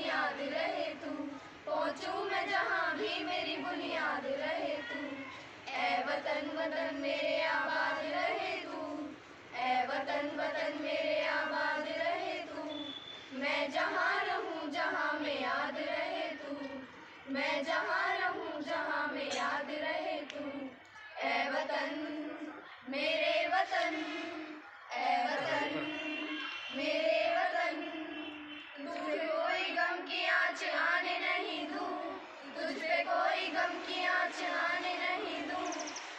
बुनियाद रहे तू। पहुँचूं मैं जहाँ भी मेरी बुनियाद रहे तू। ऐ वतन वतन मेरे आबाद रहे तू। ऐ वतन वतन मेरे आबाद रहे तू। मैं जहाँ रहूँ जहाँ में याद रहे तू। मैं जहाँ रहूँ जहाँ में याद रहे तू। ऐ वतन मेरे वतन, ऐ वतन मेरे वतन। तुझ पे कोई गम की आँच आने नहीं दूँ। तुझ पे कोई गम की आँच आने नहीं दूँ।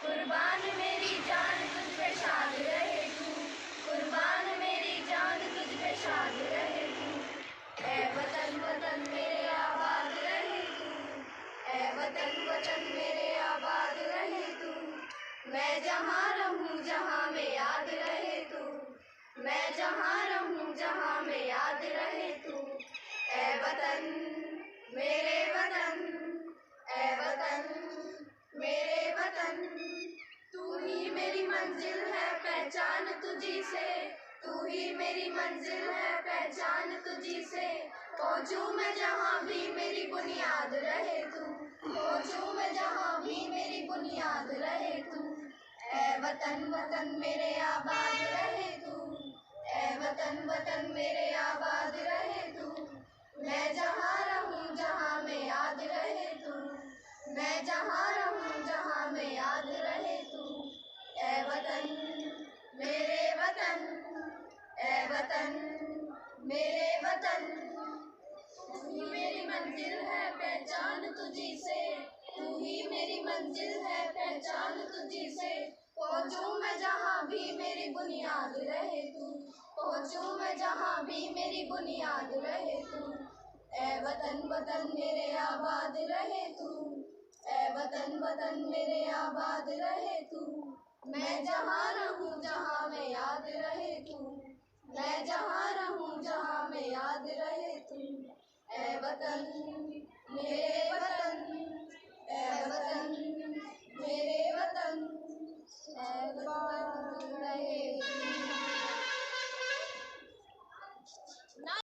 कुर्बान मेरी जान तुझ पे शाद रहे तू। कुर्बान मेरी जान तुझ पे शाद रहे तू। ऐ वतन वतन मेरे आबाद रहे तू। ऐ वतन वतन मेरे आबाद रहे तू। मैं जहाँ रहूँ जहाँ में याद रहे तू। मैं जहाँ रहूँ जहाँ में याद रहे तू। ऐ वतन मेरे वतन, ऐ वतन मेरे वतन। तू ही मेरी मंजिल है पहचान तुझी से। तू ही मेरी मंजिल है पहचान तुझी से। पहुँचूं मैं जहाँ भी मेरी बुनियाद रहे तू। पहुँचूं मैं जहाँ भी मेरी बुनियाद रहे तू। ऐ वतन वतन मेरे आबाद रहे तू। ऐ वतन वतन मेरे आबाद रहे तू। मैं जहाँ रहूँ जहाँ में याद रहे तू। मैं जहाँ रहूँ जहाँ में याद रहे तू। ऐ वतन मेरे वतन, ऐ वतन मेरे वतन। तू ही मेरी मंजिल है पहचान तुझी से। तू ही मेरी मंजिल है पहचान तुझी से। पहुँचूं मैं जहाँ भी मेरी बुनियाद रहे तू। पहुँचूं मैं जहाँ भी मेरी बुनियाद रहे तू। ऐ वतन वतन मेरे आबाद रहे तू। ऐ वतन वतन मेरे आबाद रहे तू। मैं जहाँ रहूँ जहाँ में याद रहे तू। मैं जहाँ रहूँ जहाँ में याद रहे तू। ऐ वतन मेरे वतन, ऐ वतन मेरे वतन। ऐ वतन